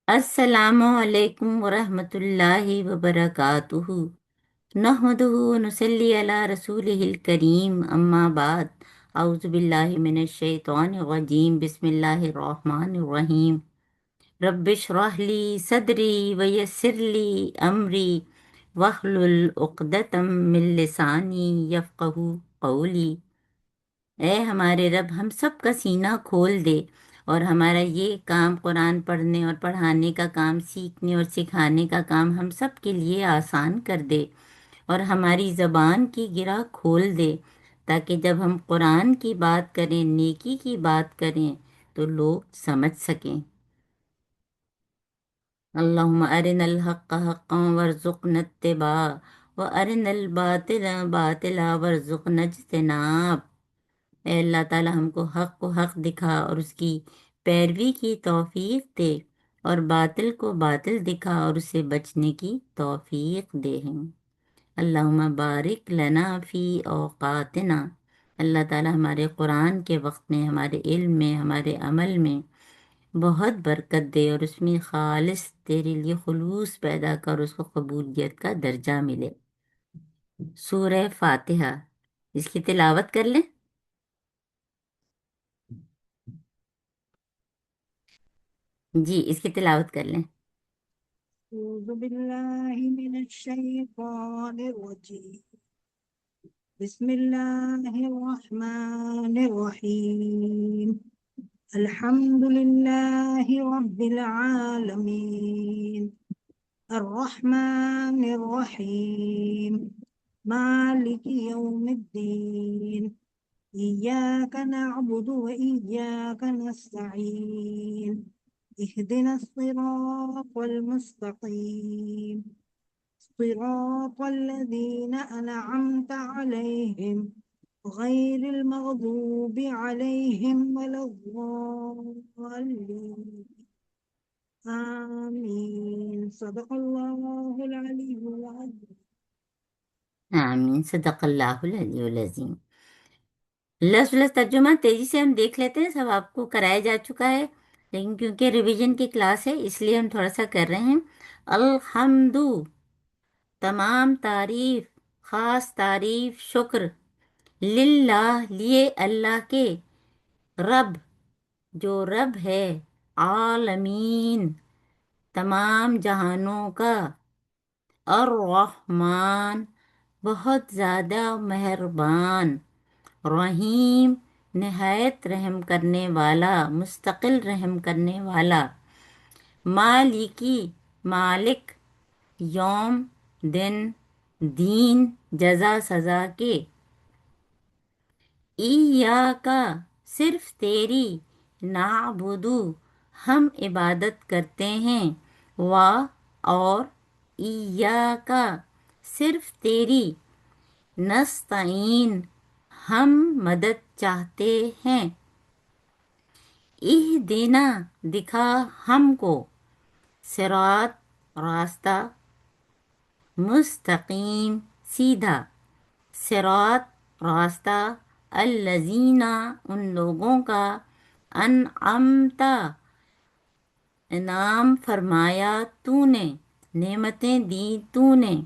السلام علیکم ورحمۃ اللہ وبرکاتہ، نحمدہ ونصلی علی رسولہ الکریم، اما بعد، اعوذ باللہ من الشیطان الرجیم، بسم اللہ الرحمن الرحیم۔ رب اشرح لی صدری ویسر لی امری واحلل عقدۃ من لسانی یفقہوا قولی۔ اے ہمارے رب، ہم سب کا سینہ کھول دے اور ہمارا یہ کام، قرآن پڑھنے اور پڑھانے کا کام، سیکھنے اور سکھانے کا کام ہم سب کے لیے آسان کر دے، اور ہماری زبان کی گرہ کھول دے، تاکہ جب ہم قرآن کی بات کریں، نیکی کی بات کریں تو لوگ سمجھ سکیں۔ اللہم ارنا الحق حقا وارزقنا اتباعہ وارنا الباطل باطلا وارزقنا اجتناب۔ اے اللہ تعالی، ہم کو حق دکھا اور اس کی پیروی کی توفیق دے، اور باطل کو باطل دکھا اور اسے بچنے کی توفیق دے ہیں۔ اللہم بارک لنا فی اوقاتنا۔ اللہ تعالی ہمارے قرآن کے وقت میں، ہمارے علم میں، ہمارے عمل میں بہت برکت دے، اور اس میں خالص تیرے لیے خلوص پیدا کر، اس کو قبولیت کا درجہ ملے۔ سورہ فاتحہ، اس کی تلاوت کر لیں۔ جی، اس کی تلاوت کر لیں۔ أعوذ بالله من الشيطان الرجيم. بسم الله الرحمن الرحيم. الحمد لله رب العالمين الرحمن الرحيم مالك يوم الدين إياك نعبد وإياك نستعين اهدنا الصراط المستقيم صراط الذين أنعمت عليهم غير المغضوب عليهم ولا الضالين آمين صدق الله العلي العظيم. آمین، صدق اللہ العلی العظیم۔ لفظ لفظ ترجمہ تیزی سے ہم دیکھ لیتے ہیں، سب آپ کو کرایا جا چکا ہے، لیکن کیونکہ ریویژن کی کلاس ہے اس لیے ہم تھوڑا سا کر رہے ہیں۔ الحمد، تمام تعریف، خاص تعریف، شکر، للہ، لیے اللہ کے، رب، جو رب ہے، عالمین، تمام جہانوں کا، الرحمن، بہت زیادہ مہربان، رحیم، نہایت رحم کرنے والا، مستقل رحم کرنے والا، مالکی، مالک، یوم، دن، دین، جزا سزا کے، ایاکا، صرف تیری، نعبدو، ہم عبادت کرتے ہیں، اور ایاکا، صرف تیری، نستعین، ہم مدد چاہتے ہیں، اہدنا، دکھا ہم کو، صراط، راستہ، مستقیم، سیدھا، صراط، راستہ، الذین، ان لوگوں کا، انعمت، انعام فرمایا تو نے، نعمتیں دی تو نے،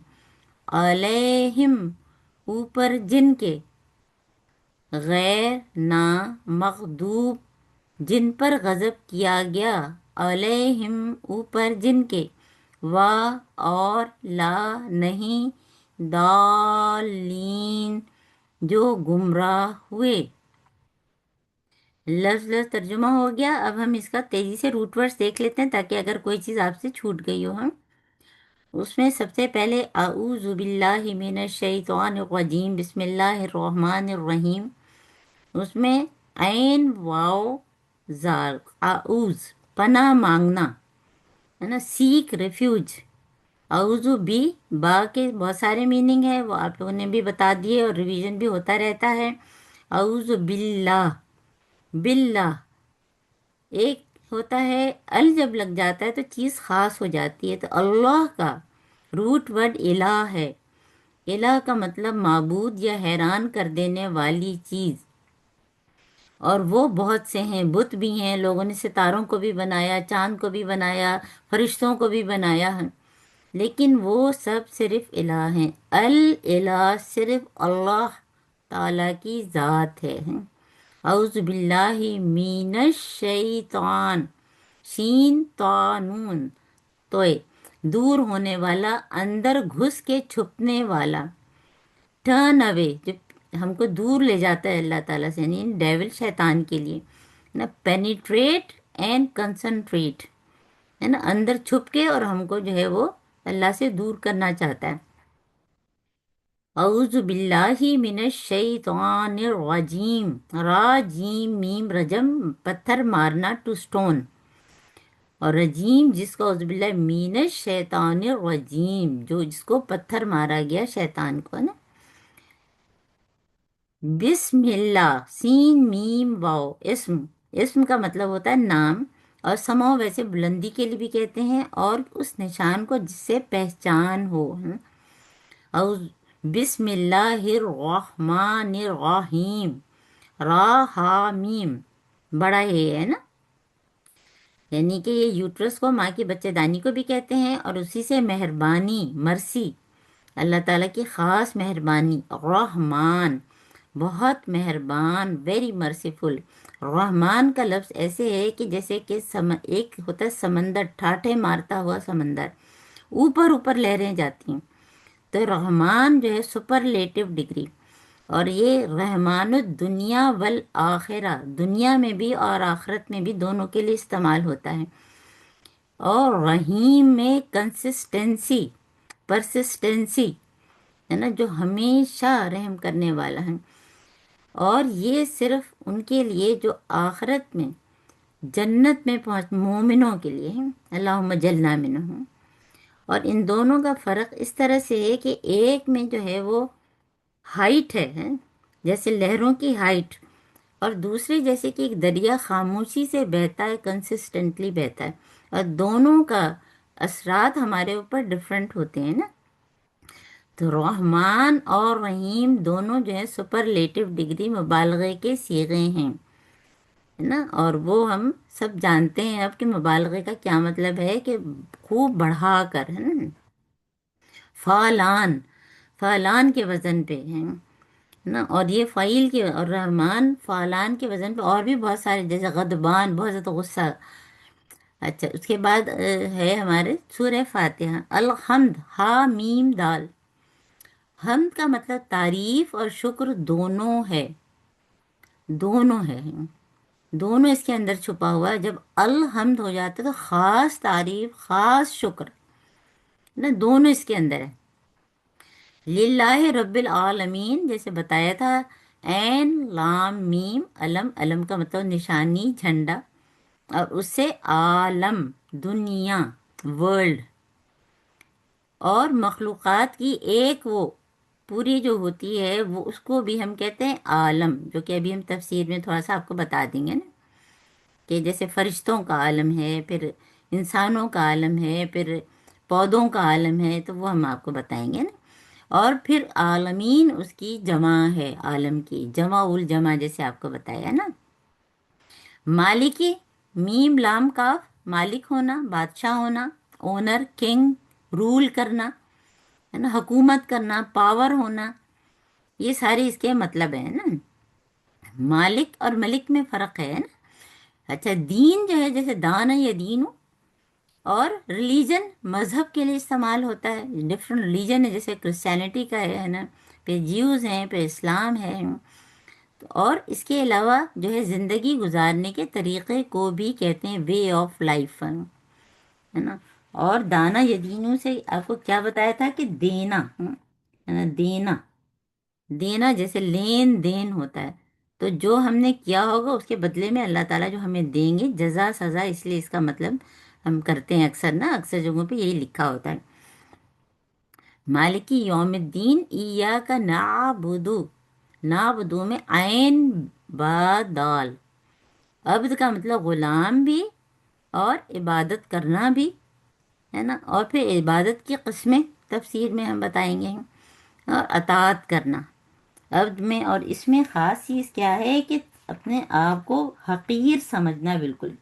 علیہم، اوپر جن کے، غیر، نہ، مغضوب، جن پر غضب کیا گیا، علیہم، اوپر جن کے، اور لا، نہیں، ضالین، جو گمراہ ہوئے۔ لفظ لفظ ترجمہ ہو گیا۔ اب ہم اس کا تیزی سے روٹ ورڈز دیکھ لیتے ہیں تاکہ اگر کوئی چیز آپ سے چھوٹ گئی ہو۔ ہم اس میں سب سے پہلے اعوذ باللہ من الشیطان الرجیم، بسم اللہ الرحمن الرحیم، اس میں عین واو زال، اعوذ، پناہ مانگنا ہے نا، سیک، ریفیوج۔ اعوذ بی، با کے بہت سارے میننگ ہے، وہ آپ لوگوں نے بھی بتا دیے اور ریویژن بھی ہوتا رہتا ہے۔ اعوذ باللہ، باللہ، ایک ہوتا ہے ال جب لگ جاتا ہے تو چیز خاص ہو جاتی ہے، تو اللہ کا روٹ ورڈ الہ ہے۔ الہ کا مطلب معبود یا حیران کر دینے والی چیز، اور وہ بہت سے ہیں، بت بھی ہیں، لوگوں نے ستاروں کو بھی بنایا، چاند کو بھی بنایا، فرشتوں کو بھی بنایا ہے، لیکن وہ سب صرف الہ ہیں۔ الہ صرف اللہ تعالیٰ کی ذات ہے۔ اعوذ باللہ من الشیطان، شین تانون، توئے، دور ہونے والا، اندر گھس کے چھپنے والا، ٹرن اوے، جب ہم کو دور لے جاتا ہے اللہ تعالیٰ سے، یعنی ڈیول شیطان کے لیے نا، پینیٹریٹ اینڈ کنسنٹریٹ، ہے نا، اندر چھپ کے اور ہم کو جو ہے وہ اللہ سے دور کرنا چاہتا ہے۔ اعوذ باللہ من الشیطان الرجیم، را جیم میم رجم، پتھر مارنا، ٹو سٹون، اور رجیم جس کو اعوذ باللہ من الشیطان الرجیم، جو جس کو پتھر مارا گیا شیطان کو نا۔ بسم اللہ، سین میم واو، اسم، اسم کا مطلب ہوتا ہے نام، اور سمو ویسے بلندی کے لیے بھی کہتے ہیں، اور اس نشان کو جس سے پہچان ہو۔ اور بسم اللہ الرحمن الرحیم، را ہا میم، بڑا ہے نا، یعنی کہ یہ یوٹرس کو، ماں کی بچے دانی کو بھی کہتے ہیں، اور اسی سے مہربانی، مرسی، اللہ تعالیٰ کی خاص مہربانی، رحمان، بہت مہربان، ویری مرسیفل۔ رحمان کا لفظ ایسے ہے کہ جیسے کہ ایک ہوتا ہے سمندر، ٹھاٹھے مارتا ہوا سمندر، اوپر اوپر لہریں جاتی ہیں، تو رحمان جو ہے سپرلیٹو ڈگری، اور یہ رحمان الدنیا والآخرہ، دنیا میں بھی اور آخرت میں بھی دونوں کے لیے استعمال ہوتا ہے، اور رحیم میں کنسسٹنسی، پرسسٹنسی، ہے نا، جو ہمیشہ رحم کرنے والا ہے، اور یہ صرف ان کے لیے جو آخرت میں جنت میں پہنچ مومنوں کے لیے ہے، اللہم جلنا منہم۔ اور ان دونوں کا فرق اس طرح سے ہے کہ ایک میں جو ہے وہ ہائٹ ہے، جیسے لہروں کی ہائٹ، اور دوسری جیسے کہ ایک دریا خاموشی سے بہتا ہے، کنسسٹنٹلی بہتا ہے، اور دونوں کا اثرات ہمارے اوپر ڈفرینٹ ہوتے ہیں نا۔ تو رحمان اور رحیم دونوں جو ہیں سپرلیٹو ڈگری، مبالغے کے صیغے ہیں، ہے نا، اور وہ ہم سب جانتے ہیں اب کہ مبالغے کا کیا مطلب ہے، کہ خوب بڑھا کر، ہے نا، فعلان، فعلان کے وزن پہ ہیں نا، اور یہ فعیل کے، اور رحمان فعلان کے وزن پہ، اور بھی بہت سارے جیسے غضبان، بہت زیادہ غصہ۔ اچھا، اس کے بعد ہے ہمارے سورہ فاتحہ، الحمد، ہا میم دال، حمد کا مطلب تعریف اور شکر دونوں ہے، دونوں ہے، دونوں اس کے اندر چھپا ہوا ہے۔ جب الحمد ہو جاتا ہے تو خاص تعریف، خاص شکر نا، دونوں اس کے اندر ہے۔ للہ رب العالمین، جیسے بتایا تھا، عین لام میم علم، علم کا مطلب نشانی، جھنڈا، اور اس سے عالم، دنیا، ورلڈ، اور مخلوقات کی ایک وہ پوری جو ہوتی ہے وہ، اس کو بھی ہم کہتے ہیں عالم، جو کہ ابھی ہم تفسیر میں تھوڑا سا آپ کو بتا دیں گے نا، کہ جیسے فرشتوں کا عالم ہے، پھر انسانوں کا عالم ہے، پھر پودوں کا عالم ہے، تو وہ ہم آپ کو بتائیں گے نا۔ اور پھر عالمین اس کی جمع ہے، عالم کی جمع الجمع، جیسے آپ کو بتایا نا۔ مالکی، میم لام کاف، مالک ہونا، بادشاہ ہونا، اونر، کنگ، رول کرنا، ہے نا، حکومت کرنا، پاور ہونا، یہ سارے اس کے مطلب ہیں نا۔ مالک اور ملک میں فرق ہے نا۔ اچھا، دین جو ہے جیسے دان یا دین، اور ریلیجن مذہب کے لیے استعمال ہوتا ہے، ڈفرینٹ ریلیجن ہے، جیسے کرسچینٹی کا ہے نا، پھر جیوز ہیں، پھر اسلام ہے، اور اس کے علاوہ جو ہے زندگی گزارنے کے طریقے کو بھی کہتے ہیں وے آف لائف، ہے نا۔ اور دانا یدینوں سے آپ کو کیا بتایا تھا کہ دینا، ہے نا، دینا، دینا جیسے لین دین ہوتا ہے، تو جو ہم نے کیا ہوگا اس کے بدلے میں اللہ تعالیٰ جو ہمیں دیں گے، جزا سزا، اس لیے اس کا مطلب ہم کرتے ہیں اکثر نا، اکثر جگہوں پہ یہی لکھا ہوتا ہے۔ مالکی یوم الدین، ایاک نعبدو، نعبدو میں عین با دال، عبد کا مطلب غلام بھی، اور عبادت کرنا بھی، ہے نا، اور پھر عبادت کی قسمیں تفسیر میں ہم بتائیں گے، اور اطاعت کرنا عبد میں۔ اور اس میں خاص چیز کیا ہے کہ اپنے آپ کو حقیر سمجھنا بالکل.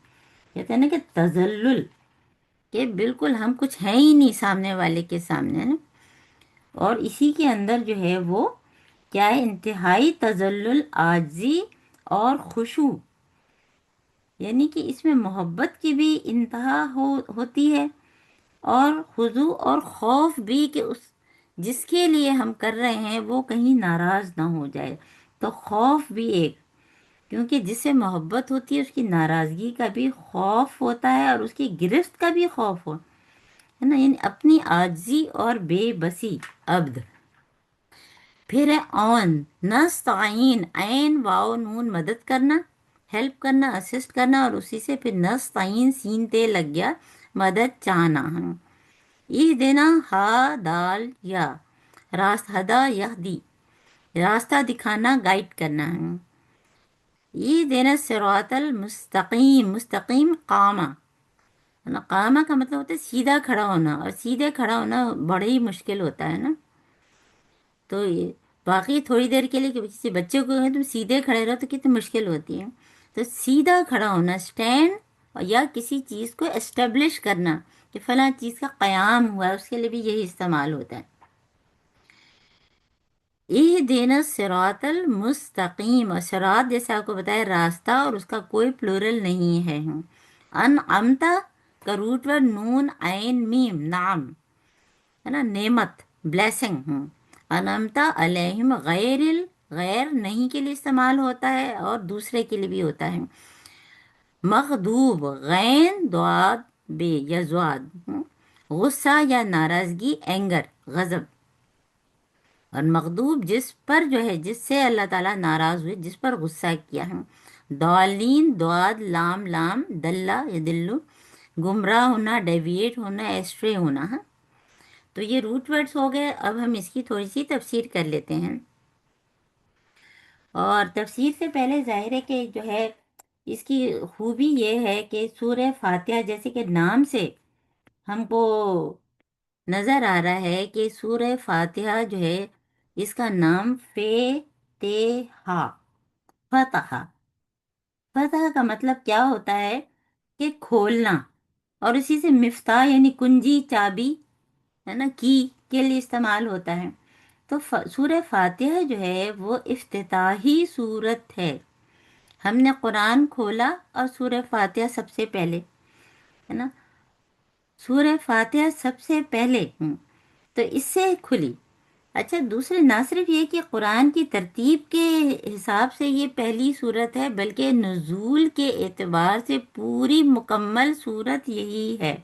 کہتے ہیں نا کہ تذلل، کہ بالکل ہم کچھ ہیں ہی نہیں سامنے والے کے سامنے نا. اور اسی کے اندر جو ہے وہ کیا ہے، انتہائی تذلل، عاجزی اور خشوع. یعنی کہ اس میں محبت کی بھی انتہا ہوتی ہے، اور خضوع اور خوف بھی کہ اس جس کے لیے ہم کر رہے ہیں وہ کہیں ناراض نہ ہو جائے. تو خوف بھی ایک، کیونکہ جس سے محبت ہوتی ہے اس کی ناراضگی کا بھی خوف ہوتا ہے، اور اس کی گرفت کا بھی خوف ہے نا. یعنی اپنی عاجزی اور بے بسی عبد. پھر ہے اون، نستعین، عین واو نون، مدد کرنا، ہیلپ کرنا، اسسٹ کرنا، اور اسی سے پھر نستعین سین تے لگ گیا، مدد چاہنا. یہ دینا ہا دال یا، راست ہدا یہدی، راستہ دکھانا، گائیڈ کرنا ہے. یہ دینا صراط المستقیم، مستقیم قامہ. قامہ کا مطلب ہوتا ہے سیدھا کھڑا ہونا، اور سیدھے کھڑا ہونا بڑا ہی مشکل ہوتا ہے نا. تو یہ باقی تھوڑی دیر کے لیے کہ کسی بچے کو تم سیدھے کھڑے رہو تو کتنی مشکل ہوتی ہے. تو سیدھا کھڑا ہونا، اسٹینڈ، یا کسی چیز کو اسٹیبلش کرنا کہ فلاں چیز کا قیام ہوا ہے، اس کے لیے بھی یہی استعمال ہوتا ہے. اہدنا صراط المستقیم، اور صراط جیسے آپ کو بتایا راستہ، اور اس کا کوئی پلورل نہیں ہے. انعمتا کا روٹ ورڈ نون عین میم، نعم ہے نا، نعمت، بلیسنگ. انعمتا علیہم، غیر نہیں کے لیے استعمال ہوتا ہے اور دوسرے کے لیے بھی ہوتا ہے. مغضوب، غین دعاد بے یا زواد، غصہ یا ناراضگی، اینگر، غضب. اور مغضوب جس پر جو ہے، جس سے اللہ تعالیٰ ناراض ہوئے، جس پر غصہ کیا ہے. ضالین، دعاد لام لام، دلہ یا دلو، گمراہ ہونا، ڈیویٹ ہونا، ایسٹرے ہونا. ہاں، تو یہ روٹ ورڈز ہو گئے. اب ہم اس کی تھوڑی سی تفسیر کر لیتے ہیں. اور تفسیر سے پہلے ظاہر ہے کہ جو ہے اس کی خوبی یہ ہے کہ سورہ فاتحہ جیسے کہ نام سے ہم کو نظر آ رہا ہے کہ سورہ فاتحہ جو ہے اس کا نام فتح. فتح کا مطلب کیا ہوتا ہے کہ کھولنا، اور اسی سے مفتاح یعنی کنجی، چابی ہے نا، کی کے لیے استعمال ہوتا ہے. تو سورہ فاتحہ جو ہے وہ افتتاحی سورت ہے. ہم نے قرآن کھولا اور سورہ فاتحہ سب سے پہلے ہے نا، سورہ فاتحہ سب سے پہلے تو اس سے کھلی. اچھا، دوسرے نہ صرف یہ کہ قرآن کی ترتیب کے حساب سے یہ پہلی صورت ہے، بلکہ نزول کے اعتبار سے پوری مکمل صورت یہی ہے.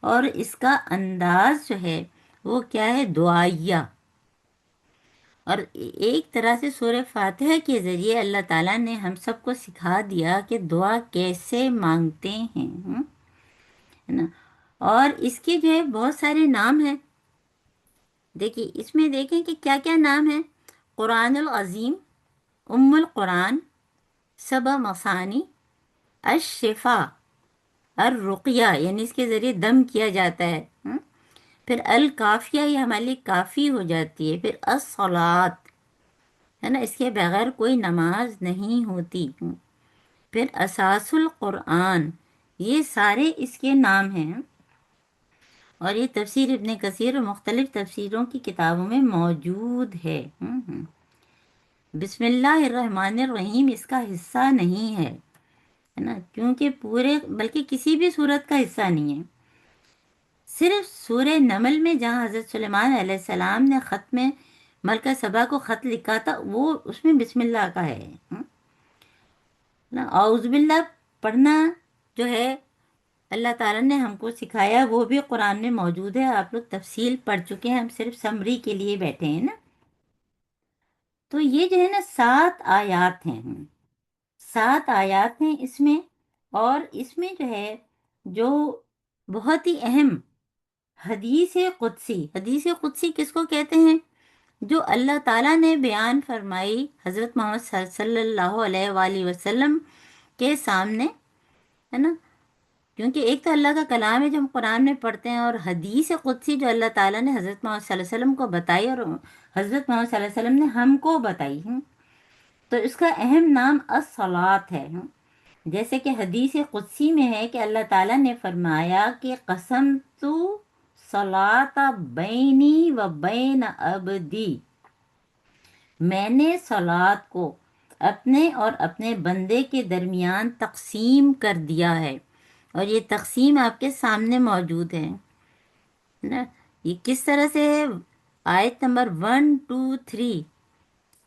اور اس کا انداز جو ہے وہ کیا ہے، دعائیہ. اور ایک طرح سے سورہ فاتحہ کے ذریعے اللہ تعالیٰ نے ہم سب کو سکھا دیا کہ دعا کیسے مانگتے ہیں، ہے نا. اور اس کے جو ہے بہت سارے نام ہیں. دیکھیے اس میں دیکھیں کہ کیا کیا نام ہیں: قرآن العظیم، ام القرآن، سبع مثانی، الشفا، الرقیہ یعنی اس کے ذریعے دم کیا جاتا ہے. پھر الکافیہ، یہ ہمارے لیے کافی ہو جاتی ہے. پھر الصلاۃ ہے نا، اس کے بغیر کوئی نماز نہیں ہوتی. پھر اساس القرآن، یہ سارے اس کے نام ہیں. اور یہ تفسیر ابن کثیر اور مختلف تفسیروں کی کتابوں میں موجود ہے. بسم اللہ الرحمن الرحیم اس کا حصہ نہیں ہے نا، کیونکہ پورے بلکہ کسی بھی صورت کا حصہ نہیں ہے. صرف سورہ نمل میں جہاں حضرت سلیمان علیہ السلام نے خط میں ملکہ سبا کو خط لکھا تھا، وہ اس میں بسم اللہ کا ہے نا. اعوذ باللہ پڑھنا جو ہے اللہ تعالیٰ نے ہم کو سکھایا، وہ بھی قرآن میں موجود ہے. آپ لوگ تفصیل پڑھ چکے ہیں، ہم صرف سمری کے لیے بیٹھے ہیں نا. تو یہ جو ہے نا 7 آیات ہیں، 7 آیات ہیں اس میں. اور اس میں جو ہے جو بہت ہی اہم حدیث قدسی، حدیث قدسی کس کو کہتے ہیں؟ جو اللہ تعالیٰ نے بیان فرمائی حضرت محمد صلی اللہ علیہ وآلہ وسلم کے سامنے ہے نا. کیونکہ ایک تو اللہ کا کلام ہے جو ہم قرآن میں پڑھتے ہیں، اور حدیث قدسی جو اللہ تعالیٰ نے حضرت محمد صلی اللہ علیہ وسلم کو بتائی، اور حضرت محمد صلی اللہ علیہ وسلم نے ہم کو بتائی. تو اس کا اہم نام الصلاۃ ہے. جیسے کہ حدیث قدسی میں ہے کہ اللہ تعالیٰ نے فرمایا کہ قسم تو صلاۃ بینی و بین عبدی، میں نے صلات کو اپنے اور اپنے بندے کے درمیان تقسیم کر دیا ہے. اور یہ تقسیم آپ کے سامنے موجود ہے نا. یہ کس طرح سے ہے؟ آیت نمبر 1 2 3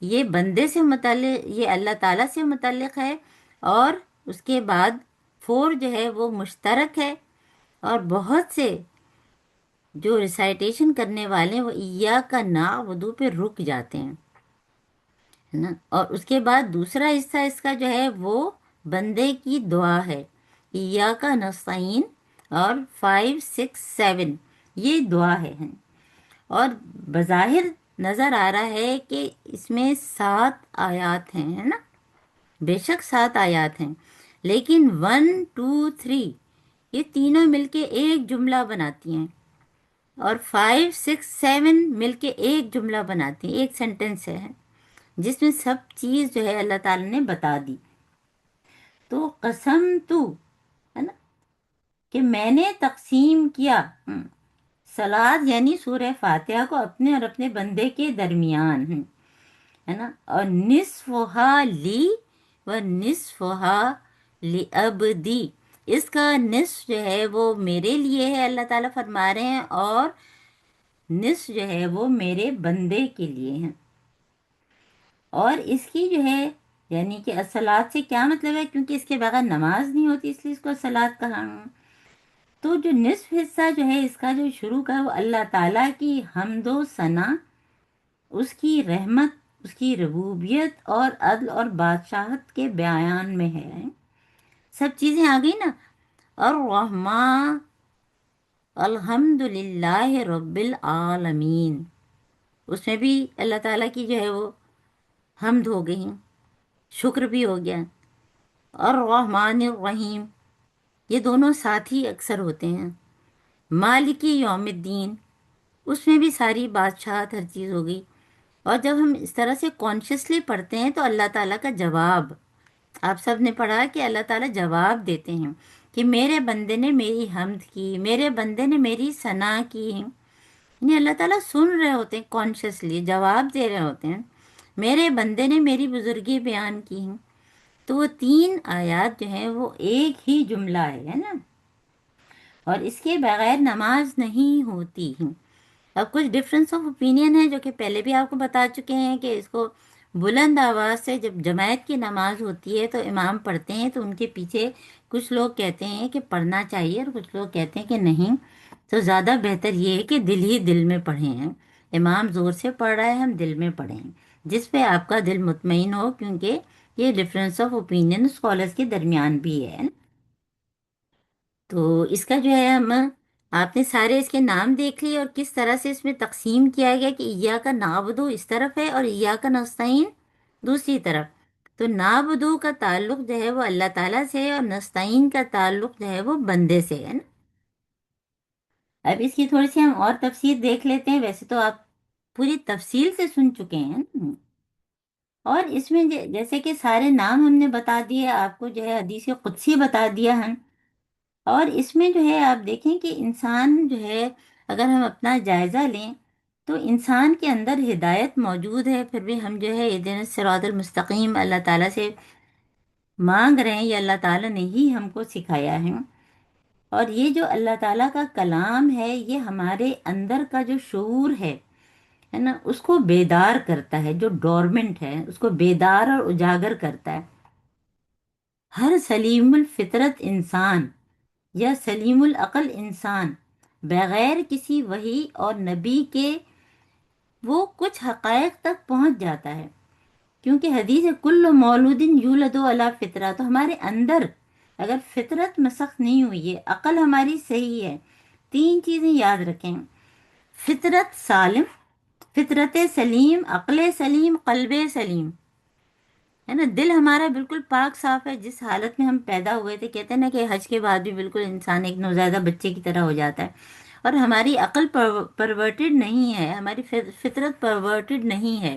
یہ بندے سے متعلق، یہ اللہ تعالیٰ سے متعلق ہے. اور اس کے بعد 4 جو ہے وہ مشترک ہے. اور بہت سے جو ریسائٹیشن کرنے والے ہیں وہ ایاک نعبدو پہ رک جاتے ہیں، ہے نا. اور اس کے بعد دوسرا حصہ اس کا جو ہے وہ بندے کی دعا ہے، ایاک نستعین. اور 5 6 7 یہ دعا ہے. اور بظاہر نظر آ رہا ہے کہ اس میں 7 آیات ہیں، ہے نا. بے شک 7 آیات ہیں، لیکن 1 2 3 یہ تینوں مل کے ایک جملہ بناتی ہیں. اور 5 6 7 مل کے ایک جملہ بناتی ہیں، ایک سینٹنس ہے جس میں سب چیز جو ہے اللہ تعالی نے بتا دی. تو قسم تو، ہے نا، کہ میں نے تقسیم کیا سلاد یعنی سورہ فاتحہ کو اپنے اور اپنے بندے کے درمیان، ہے نا. اور نصفہا لی و نصفہا لعبدی، اس کا نصف جو ہے وہ میرے لیے ہے، اللہ تعالیٰ فرما رہے ہیں، اور نصف جو ہے وہ میرے بندے کے لیے ہیں. اور اس کی جو ہے یعنی کہ الصلاۃ سے کیا مطلب ہے، کیونکہ اس کے بغیر نماز نہیں ہوتی اس لیے اس کو الصلاۃ کہا. تو جو نصف حصہ جو ہے اس کا جو شروع کا ہے وہ اللہ تعالیٰ کی حمد و ثنا، اس کی رحمت، اس کی ربوبیت اور عدل اور بادشاہت کے بیان میں ہے. سب چیزیں آ گئی نا. الرحمن، الحمد للہ رب العالمین، اس میں بھی اللہ تعالیٰ کی جو ہے وہ حمد ہو گئی، شکر بھی ہو گیا. الرحمن الرحیم، یہ دونوں ساتھ ہی اکثر ہوتے ہیں. مالکی یوم الدین، اس میں بھی ساری بادشاہت ہر چیز ہو گئی. اور جب ہم اس طرح سے کانشیسلی پڑھتے ہیں تو اللہ تعالیٰ کا جواب، آپ سب نے پڑھا کہ اللہ تعالیٰ جواب دیتے ہیں کہ میرے بندے نے میری حمد کی، میرے بندے نے میری ثنا کی. یعنی اللہ تعالیٰ سن رہے ہوتے ہیں، کانشیسلی جواب دے رہے ہوتے ہیں. میرے بندے نے میری بزرگی بیان کی ہیں. تو وہ 3 آیات جو ہیں وہ ایک ہی جملہ ہے نا. اور اس کے بغیر نماز نہیں ہوتی. اب کچھ ڈفرینس آف اوپینین ہے جو کہ پہلے بھی آپ کو بتا چکے ہیں کہ اس کو بلند آواز سے جب جماعت کی نماز ہوتی ہے تو امام پڑھتے ہیں تو ان کے پیچھے کچھ لوگ کہتے ہیں کہ پڑھنا چاہیے اور کچھ لوگ کہتے ہیں کہ نہیں. تو زیادہ بہتر یہ ہے کہ دل ہی دل میں پڑھیں ہیں. امام زور سے پڑھ رہا ہے، ہم دل میں پڑھیں، جس پہ آپ کا دل مطمئن ہو، کیونکہ یہ ڈفرینس آف اوپینین اسکالرس کے درمیان بھی ہے. تو اس کا جو ہے ہم، آپ نے سارے اس کے نام دیکھ لیے اور کس طرح سے اس میں تقسیم کیا گیا کہ ایاک نعبدو اس طرف ہے اور ایاک نستعین دوسری طرف. تو نعبدو کا تعلق جو ہے وہ اللہ تعالیٰ سے ہے اور نستعین کا تعلق جو ہے وہ بندے سے ہے نا. اب اس کی تھوڑی سی ہم اور تفسیر دیکھ لیتے ہیں. ویسے تو آپ پوری تفصیل سے سن چکے ہیں نا. اور اس میں جیسے کہ سارے نام ہم نے بتا دیے آپ کو، جو ہے حدیث قدسی بتا دیا ہم. اور اس میں جو ہے آپ دیکھیں کہ انسان جو ہے اگر ہم اپنا جائزہ لیں تو انسان کے اندر ہدایت موجود ہے، پھر بھی ہم جو ہے اہدنا الصراط المستقیم اللہ تعالیٰ سے مانگ رہے ہیں. یہ اللہ تعالیٰ نے ہی ہم کو سکھایا ہے. اور یہ جو اللہ تعالیٰ کا کلام ہے یہ ہمارے اندر کا جو شعور ہے نا، اس کو بیدار کرتا ہے. جو ڈورمنٹ ہے اس کو بیدار اور اجاگر کرتا ہے. ہر سلیم الفطرت انسان یا سلیم العقل انسان بغیر کسی وحی اور نبی کے وہ کچھ حقائق تک پہنچ جاتا ہے. کیونکہ حدیث ہے کل مولود یولد علی فطرہ، تو ہمارے اندر اگر فطرت مسخ نہیں ہوئی ہے، عقل ہماری صحیح ہے. 3 چیزیں یاد رکھیں: فطرت سالم، فطرت سلیم، عقل سلیم، قلب سلیم، ہے نا. دل ہمارا بالکل پاک صاف ہے، جس حالت میں ہم پیدا ہوئے تھے. کہتے ہیں نا کہ حج کے بعد بھی بالکل انسان ایک نوزائیدہ بچے کی طرح ہو جاتا ہے. اور ہماری عقل پرورٹڈ نہیں ہے، ہماری فطرت پرورٹڈ نہیں ہے.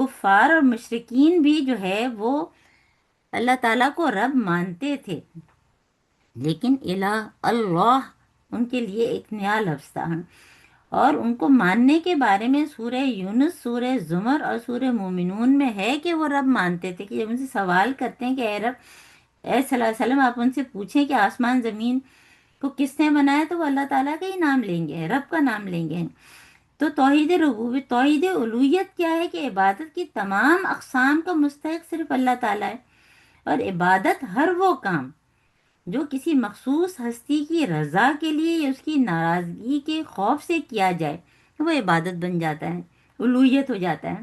کفار اور مشرکین بھی جو ہے وہ اللہ تعالیٰ کو رب مانتے تھے، لیکن الہ اللہ ان کے لیے ایک نیا لفظ تھا۔ اور ان کو ماننے کے بارے میں سورہ یونس، سورہ زمر اور سورہ مومنون میں ہے کہ وہ رب مانتے تھے، کہ جب ان سے سوال کرتے ہیں کہ اے رب، اے صلی اللہ علیہ وسلم آپ ان سے پوچھیں کہ آسمان زمین کو کس نے بنایا، تو وہ اللہ تعالیٰ کا ہی نام لیں گے، رب کا نام لیں گے۔ تو توحید ربوبیت، توحید الوہیت کیا ہے؟ کہ عبادت کی تمام اقسام کا مستحق صرف اللہ تعالیٰ ہے، اور عبادت ہر وہ کام جو کسی مخصوص ہستی کی رضا کے لیے یا اس کی ناراضگی کے خوف سے کیا جائے وہ عبادت بن جاتا ہے، الوہیت ہو جاتا ہے۔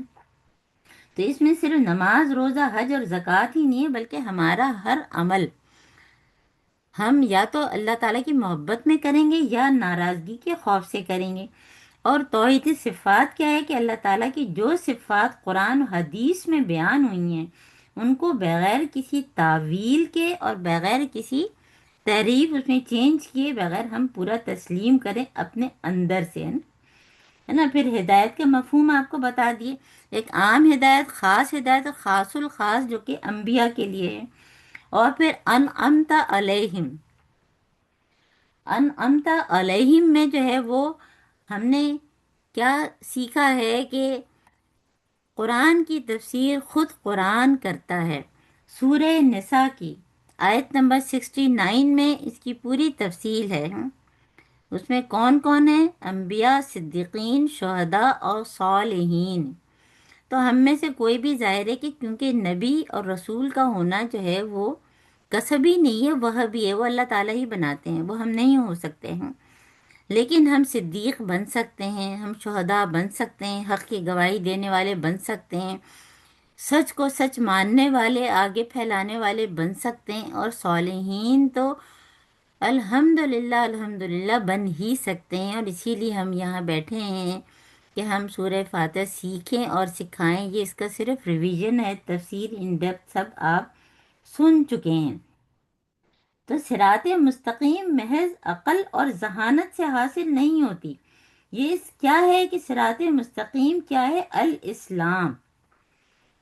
تو اس میں صرف نماز، روزہ، حج اور زکوٰۃ ہی نہیں ہے، بلکہ ہمارا ہر عمل ہم یا تو اللہ تعالیٰ کی محبت میں کریں گے یا ناراضگی کے خوف سے کریں گے۔ اور توحید صفات کیا ہے؟ کہ اللہ تعالیٰ کی جو صفات قرآن و حدیث میں بیان ہوئی ہیں ان کو بغیر کسی تعویل کے اور بغیر کسی تحریف اس میں چینج کیے بغیر ہم پورا تسلیم کریں اپنے اندر سے، ہے نا۔ پھر ہدایت کا مفہوم آپ کو بتا دیے، ایک عام ہدایت، خاص ہدایت اور خاص الخاص جو کہ انبیاء کے لیے ہے۔ اور پھر انعمت علیہم، انعمت علیہم میں جو ہے وہ ہم نے کیا سیکھا ہے کہ قرآن کی تفسیر خود قرآن کرتا ہے۔ سورہ نساء کی آیت نمبر 69 میں اس کی پوری تفصیل ہے۔ اس میں کون کون ہیں؟ انبیاء، صدیقین، شہداء اور صالحین۔ تو ہم میں سے کوئی بھی ظاہر ہے کہ کیونکہ نبی اور رسول کا ہونا جو ہے وہ کسبی نہیں ہے، وہ بھی ہے، وہ اللہ تعالیٰ ہی بناتے ہیں، وہ ہم نہیں ہو سکتے ہیں۔ لیکن ہم صدیق بن سکتے ہیں، ہم شہداء بن سکتے ہیں، حق کی گواہی دینے والے بن سکتے ہیں، سچ کو سچ ماننے والے، آگے پھیلانے والے بن سکتے ہیں، اور صالحین تو الحمدللہ الحمدللہ بن ہی سکتے ہیں۔ اور اسی لیے ہم یہاں بیٹھے ہیں کہ ہم سورہ فاتحہ سیکھیں اور سکھائیں۔ یہ اس کا صرف ریویژن ہے، تفسیر ان ڈیپتھ سب آپ سن چکے ہیں۔ تو صراط مستقیم محض عقل اور ذہانت سے حاصل نہیں ہوتی۔ یہ کیا ہے کہ صراط مستقیم کیا ہے؟ الاسلام،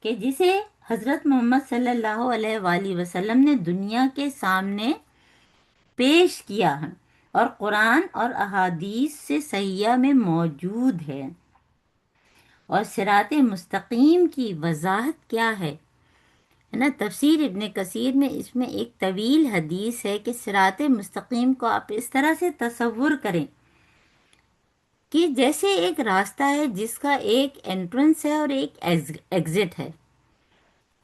کہ جسے حضرت محمد صلی اللہ علیہ وآلہ وسلم نے دنیا کے سامنے پیش کیا ہے، اور قرآن اور احادیث سے صحیحہ میں موجود ہے۔ اور صراط مستقیم کی وضاحت کیا ہے نا؟ تفسیر ابن کثیر میں اس میں ایک طویل حدیث ہے کہ صراط مستقیم کو آپ اس طرح سے تصور کریں کہ جیسے ایک راستہ ہے جس کا ایک انٹرنس ہے اور ایک ایگزٹ ہے،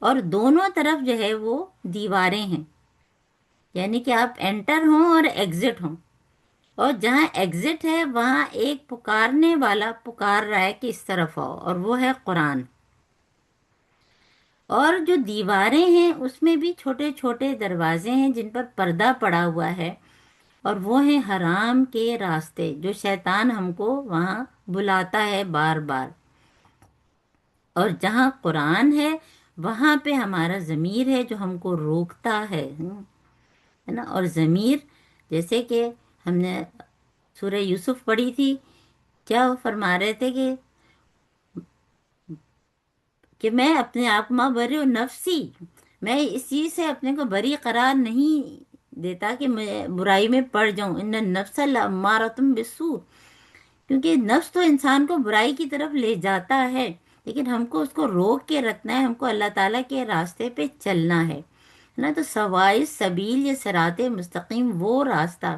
اور دونوں طرف جو ہے وہ دیواریں ہیں، یعنی کہ آپ انٹر ہوں اور ایگزٹ ہوں، اور جہاں ایگزٹ ہے وہاں ایک پکارنے والا پکار رہا ہے کہ اس طرف آؤ، اور وہ ہے قرآن۔ اور جو دیواریں ہیں اس میں بھی چھوٹے چھوٹے دروازے ہیں جن پر پردہ پڑا ہوا ہے، اور وہ ہیں حرام کے راستے جو شیطان ہم کو وہاں بلاتا ہے بار بار۔ اور جہاں قرآن ہے وہاں پہ ہمارا ضمیر ہے جو ہم کو روکتا ہے نا۔ اور ضمیر جیسے کہ ہم نے سورہ یوسف پڑھی تھی، کیا وہ فرما رہے تھے کہ میں اپنے آپ ماں بری و نفسی، میں اس چیز سے اپنے کو بری قرار نہیں دیتا کہ میں برائی میں پڑ جاؤں۔ ان النفس لامارۃ بالسوء، کیونکہ نفس تو انسان کو برائی کی طرف لے جاتا ہے، لیکن ہم کو اس کو روک کے رکھنا ہے، ہم کو اللہ تعالیٰ کے راستے پہ چلنا ہے نا۔ تو سوائے سبیل یا صراط مستقیم وہ راستہ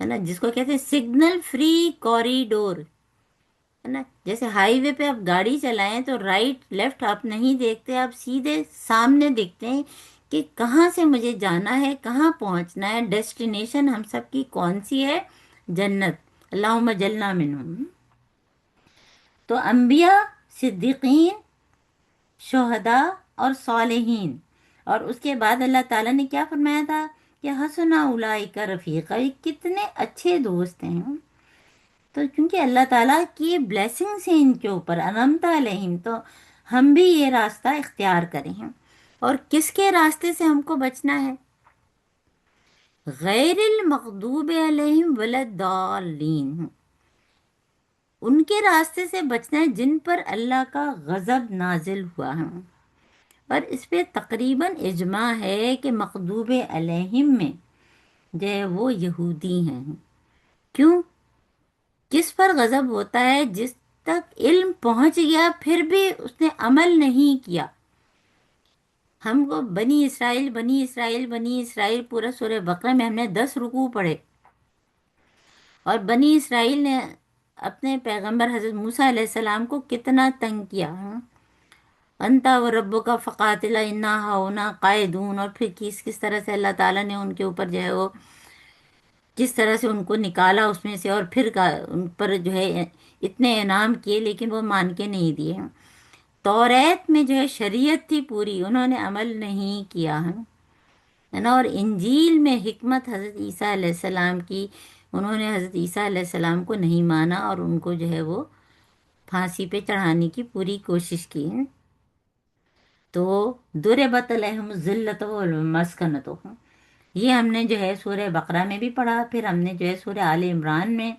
ہے نا جس کو کہتے ہیں سگنل فری کوریڈور، ہے نا۔ جیسے ہائی وے پہ آپ گاڑی چلائیں تو رائٹ لیفٹ آپ نہیں دیکھتے، آپ سیدھے سامنے دیکھتے ہیں کہ کہاں سے مجھے جانا ہے، کہاں پہنچنا ہے، ڈیسٹینیشن ہم سب کی کون سی ہے؟ جنت، اللہم جلنا منہم۔ تو انبیاء، صدیقین، شہداء اور صالحین، اور اس کے بعد اللہ تعالیٰ نے کیا فرمایا تھا کہ حسن اولئک رفیقا، یہ کتنے اچھے دوست ہیں۔ تو کیونکہ اللہ تعالیٰ کی بلیسنگس ہیں ان کے اوپر، انعمت علیہم، تو ہم بھی یہ راستہ اختیار کریں ہیں۔ اور کس کے راستے سے ہم کو بچنا ہے؟ غیر المغضوب علیہم ولا الضالین، ان کے راستے سے بچنا ہے جن پر اللہ کا غضب نازل ہوا ہے. اور اس پہ تقریباً اجماع ہے کہ مغضوب علیہم میں جو ہے وہ یہودی ہیں. کیوں؟ کس پر غضب ہوتا ہے؟ جس تک علم پہنچ گیا پھر بھی اس نے عمل نہیں کیا. ہم کو بنی اسرائیل بنی اسرائیل بنی اسرائیل پورا سورہ بقرہ میں ہم نے 10 رکوع پڑھے، اور بنی اسرائیل نے اپنے پیغمبر حضرت موسیٰ علیہ السلام کو کتنا تنگ کیا. انتا و ربو کا فقاتلا انا ہاؤنا قائدون، اور پھر کس طرح سے اللہ تعالیٰ نے ان کے اوپر جو ہے وہ کس طرح سے ان کو نکالا اس میں سے، اور پھر ان پر جو ہے اتنے انعام کیے لیکن وہ مان کے نہیں دیے. توریت میں جو ہے شریعت تھی پوری، انہوں نے عمل نہیں کیا ہے نا. اور انجیل میں حکمت حضرت عیسیٰ علیہ السلام کی، انہوں نے حضرت عیسیٰ علیہ السلام کو نہیں مانا اور ان کو جو ہے وہ پھانسی پہ چڑھانے کی پوری کوشش کی. تو ضربت علیہم الذلۃ والمسکنۃ، یہ ہم نے جو ہے سورہ بقرہ میں بھی پڑھا، پھر ہم نے جو ہے سورہ آل عمران میں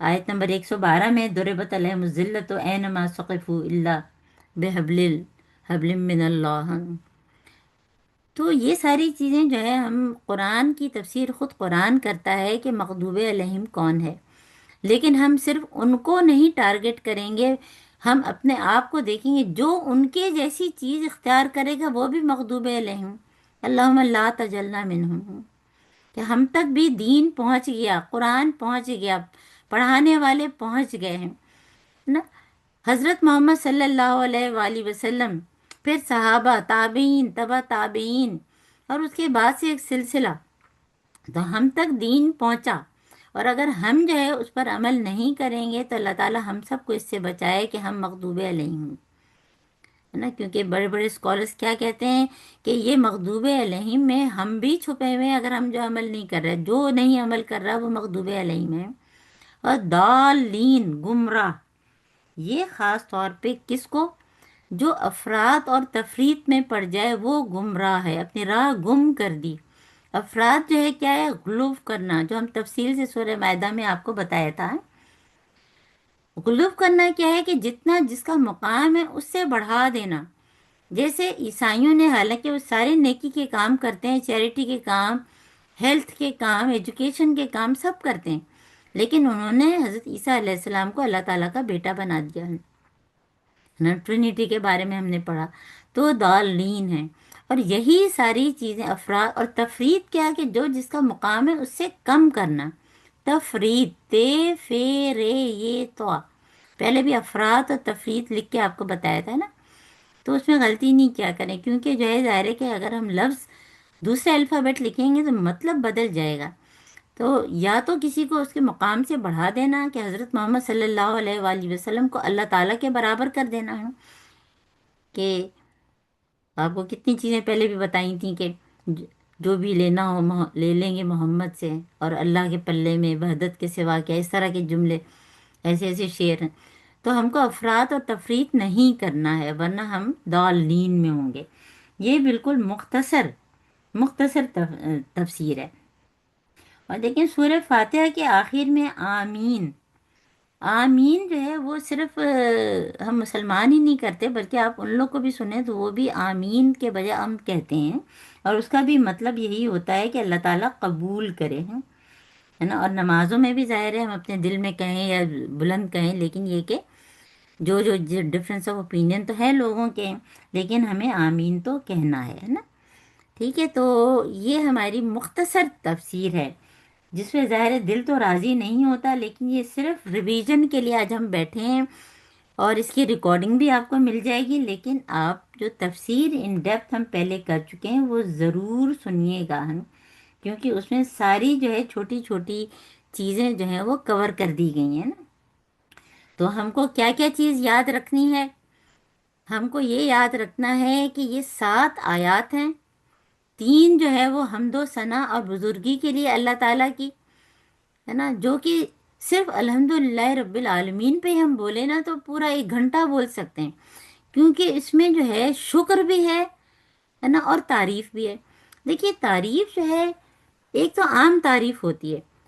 آیت نمبر 112 میں ضربت علیہم الذلۃ اینما ثقفوا الا حبل من اللہ. تو یہ ساری چیزیں جو ہے ہم قرآن کی تفسیر خود قرآن کرتا ہے کہ مغضوب علیہم کون ہے، لیکن ہم صرف ان کو نہیں ٹارگٹ کریں گے، ہم اپنے آپ کو دیکھیں گے جو ان کے جیسی چیز اختیار کرے گا وہ بھی مغضوب علیہم. اللہم لا تجلنا منہم، کہ ہم تک بھی دین پہنچ گیا، قرآن پہنچ گیا، پڑھانے والے پہنچ گئے ہیں نا. حضرت محمد صلی اللہ علیہ وآلہ وسلم، پھر صحابہ، تابعین، تبع تابعین، اور اس کے بعد سے ایک سلسلہ، تو ہم تک دین پہنچا. اور اگر ہم جو ہے اس پر عمل نہیں کریں گے تو اللہ تعالی ہم سب کو اس سے بچائے کہ ہم مغضوب علیہم ہوں، ہے نا. کیونکہ بڑے بڑے اسکالرس کیا کہتے ہیں کہ یہ مغضوب علیہم میں ہم بھی چھپے ہوئے ہیں، اگر ہم جو عمل نہیں کر رہے، جو نہیں عمل کر رہا وہ مغضوب علیہم ہے. اور دالین گمراہ، یہ خاص طور پہ کس کو؟ جو افراد اور تفریط میں پڑ جائے وہ گمراہ ہے، اپنی راہ گم کر دی. افراد جو ہے کیا ہے؟ غلو کرنا، جو ہم تفصیل سے سورہ مائدہ میں آپ کو بتایا تھا. غلو کرنا کیا ہے؟ کہ جتنا جس کا مقام ہے اس سے بڑھا دینا. جیسے عیسائیوں نے، حالانکہ وہ سارے نیکی کے کام کرتے ہیں، چیریٹی کے کام، ہیلتھ کے کام، ایجوکیشن کے کام سب کرتے ہیں، لیکن انہوں نے حضرت عیسیٰ علیہ السلام کو اللہ تعالیٰ کا بیٹا بنا دیا ہے نا. ٹرینیٹی کے بارے میں ہم نے پڑھا. تو دالین ہے. اور یہی ساری چیزیں افراد اور تفرید کیا کہ جو جس کا مقام ہے اس سے کم کرنا. تفرید تے فے رے یہ تو پہلے بھی افراد اور تفرید لکھ کے آپ کو بتایا تھا نا. تو اس میں غلطی نہیں کیا کریں، کیونکہ جو ہے ظاہر ہے کہ اگر ہم لفظ دوسرے الفابیٹ لکھیں گے تو مطلب بدل جائے گا. تو یا تو کسی کو اس کے مقام سے بڑھا دینا کہ حضرت محمد صلی اللہ علیہ وآلہ وسلم کو اللہ تعالیٰ کے برابر کر دینا ہے. کہ آپ کو کتنی چیزیں پہلے بھی بتائی تھیں کہ جو بھی لینا ہو لے لیں گے محمد سے، اور اللہ کے پلے میں وحدت کے سوا کیا، اس طرح کے جملے، ایسے ایسے شعر ہیں. تو ہم کو افراد اور تفریط نہیں کرنا ہے ورنہ ہم ضالین میں ہوں گے. یہ بالکل مختصر تفسیر ہے. اور دیکھیں سورہ فاتحہ کے آخر میں آمین، آمین جو ہے وہ صرف ہم مسلمان ہی نہیں کرتے، بلکہ آپ ان لوگ کو بھی سنیں تو وہ بھی آمین کے بجائے ہم کہتے ہیں، اور اس کا بھی مطلب یہی ہوتا ہے کہ اللہ تعالیٰ قبول کرے ہیں، ہے نا. اور نمازوں میں بھی ظاہر ہے ہم اپنے دل میں کہیں یا بلند کہیں، لیکن یہ کہ جو ڈفرینس آف اوپینین تو ہے لوگوں کے، لیکن ہمیں آمین تو کہنا ہے نا. ٹھیک ہے، تو یہ ہماری مختصر تفسیر ہے جس میں ظاہر ہے دل تو راضی نہیں ہوتا، لیکن یہ صرف ریویژن کے لیے آج ہم بیٹھے ہیں، اور اس کی ریکارڈنگ بھی آپ کو مل جائے گی. لیکن آپ جو تفسیر ان ڈیپتھ ہم پہلے کر چکے ہیں وہ ضرور سنیے گا ہم، کیونکہ اس میں ساری جو ہے چھوٹی چھوٹی چیزیں جو ہیں وہ کور کر دی گئی ہیں نا. تو ہم کو کیا کیا چیز یاد رکھنی ہے؟ ہم کو یہ یاد رکھنا ہے کہ یہ 7 آیات ہیں. 3 جو ہے وہ حمد و ثنا اور بزرگی کے لیے اللہ تعالیٰ کی، ہے نا، جو کہ صرف الحمدللہ رب العالمین پہ ہم بولے نا تو پورا 1 گھنٹہ بول سکتے ہیں، کیونکہ اس میں جو ہے شکر بھی ہے نا، اور تعریف بھی ہے. دیکھیے تعریف جو ہے ایک تو عام تعریف ہوتی ہے،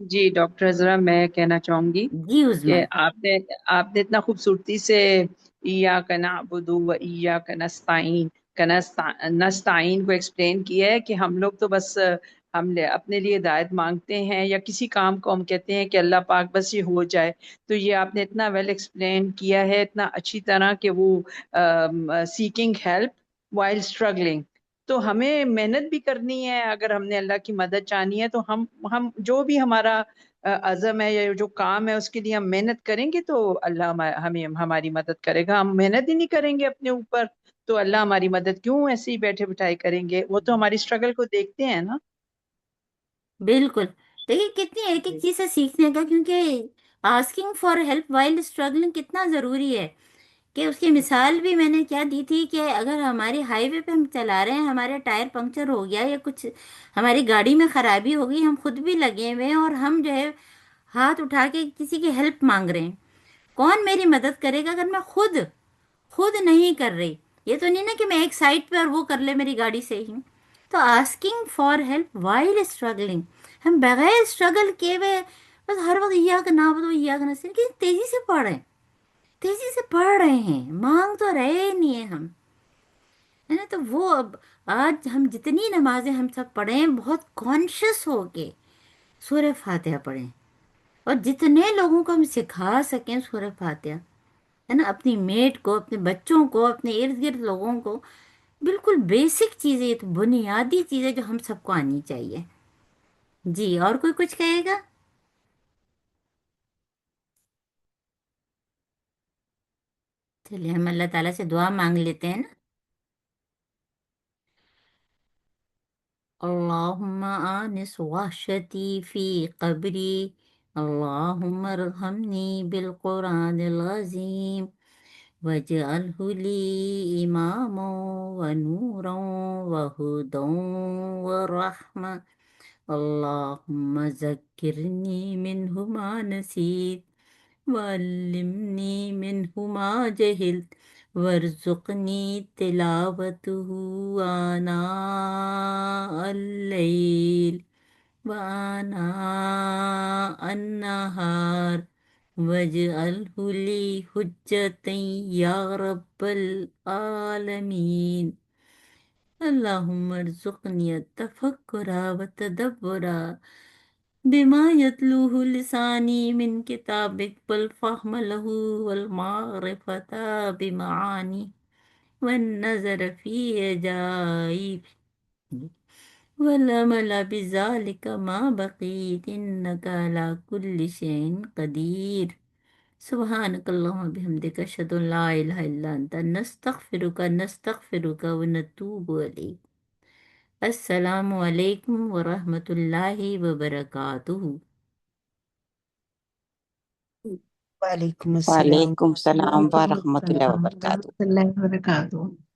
جی ڈاکٹر عذرا، میں کہنا چاہوں گی جی عظما. کہ آپ نے اتنا خوبصورتی سے ایاک نعبد و ایاک نستعین نستعین کو ایکسپلین کیا ہے کہ ہم لوگ تو بس اپنے لیے ہدایت مانگتے ہیں، یا کسی کام کو ہم کہتے ہیں کہ اللہ پاک بس یہ ہو جائے. تو یہ آپ نے اتنا ویل ایکسپلین کیا ہے، اتنا اچھی طرح کہ وہ سیکنگ ہیلپ وائل اسٹرگلنگ. تو ہمیں محنت بھی کرنی ہے. اگر ہم نے اللہ کی مدد چاہنی ہے تو ہم جو بھی ہمارا عزم ہے یا جو کام ہے اس کے لیے ہم محنت کریں گے تو اللہ ہمیں ہماری مدد کرے گا. ہم محنت ہی نہیں کریں گے اپنے اوپر تو اللہ ہماری مدد کیوں ایسے ہی بیٹھے بٹھائے کریں گے؟ وہ تو ہماری اسٹرگل کو دیکھتے ہیں نا. بالکل. دیکھیے کتنی ایک ایک چیز سے سیکھنے کا، کیونکہ asking for help while struggling کتنا ضروری ہے. کہ اس کی مثال بھی میں نے کیا دی تھی کہ اگر ہماری ہائی وے پہ ہم چلا رہے ہیں، ہمارے ٹائر پنکچر ہو گیا یا کچھ ہماری گاڑی میں خرابی ہو گئی، ہم خود بھی لگے ہوئے ہیں اور ہم جو ہے ہاتھ اٹھا کے کسی کی ہیلپ مانگ رہے ہیں. کون میری مدد کرے گا اگر میں خود خود نہیں کر رہی؟ یہ تو نہیں نا کہ میں ایک سائڈ پہ اور وہ کر لے میری گاڑی سے ہی. تو asking for help while struggling, ہم بغیر اسٹرگل کیے ہوئے بس ہر وقت یا کا نہ بدو یا کا نہ کہ تیزی سے پڑھ رہے ہیں، تیزی سے پڑھ رہے ہیں، مانگ تو رہے ہی نہیں ہیں ہم، ہے نا. تو وہ اب آج ہم جتنی نمازیں ہم سب پڑھیں بہت کانشیس ہو کے سورہ فاتحہ پڑھیں، اور جتنے لوگوں کو ہم سکھا سکیں سورہ فاتحہ، ہے نا، اپنی میٹ کو، اپنے بچوں کو، اپنے ارد گرد لوگوں کو. بالکل بیسک چیزیں، یہ تو بنیادی چیزیں جو ہم سب کو آنی چاہیے. جی اور کوئی کچھ کہے گا؟ چلیے ہم اللہ تعالیٰ سے دعا مانگ لیتے ہیں نا. اللهم آنس وحشتي في قبري، اللهم ارحمني بالقرآن العظيم واجعله لي إماما ونورا وهدى ورحمة. اللهم ذكرني منه ما نسيت وعلمني منه ما جهلت وارزقني تلاوته آناء الليل وآناء النهار واجعله لي حجة يا رب العالمين. اللهم ارزقني التفكر والتدبر بما يتلوه لساني من كتابك، والفهم له والمعرفة بمعاني والنظر في عجائب والعمل بذلك ما بقيت، إنك على كل شيء قدير. سبحانك اللهم وبحمدك أشهد أن لا إله إلا أنت نستغفرك ونتوب إليك. السلام علیکم ورحمۃ اللہ وبرکاتہ. وعلیکم السلام. وعلیکم السلام وعلیکم ورحمۃ اللہ السلام وبرکاتہ. ورحمۃ اللہ وبرکاتہ.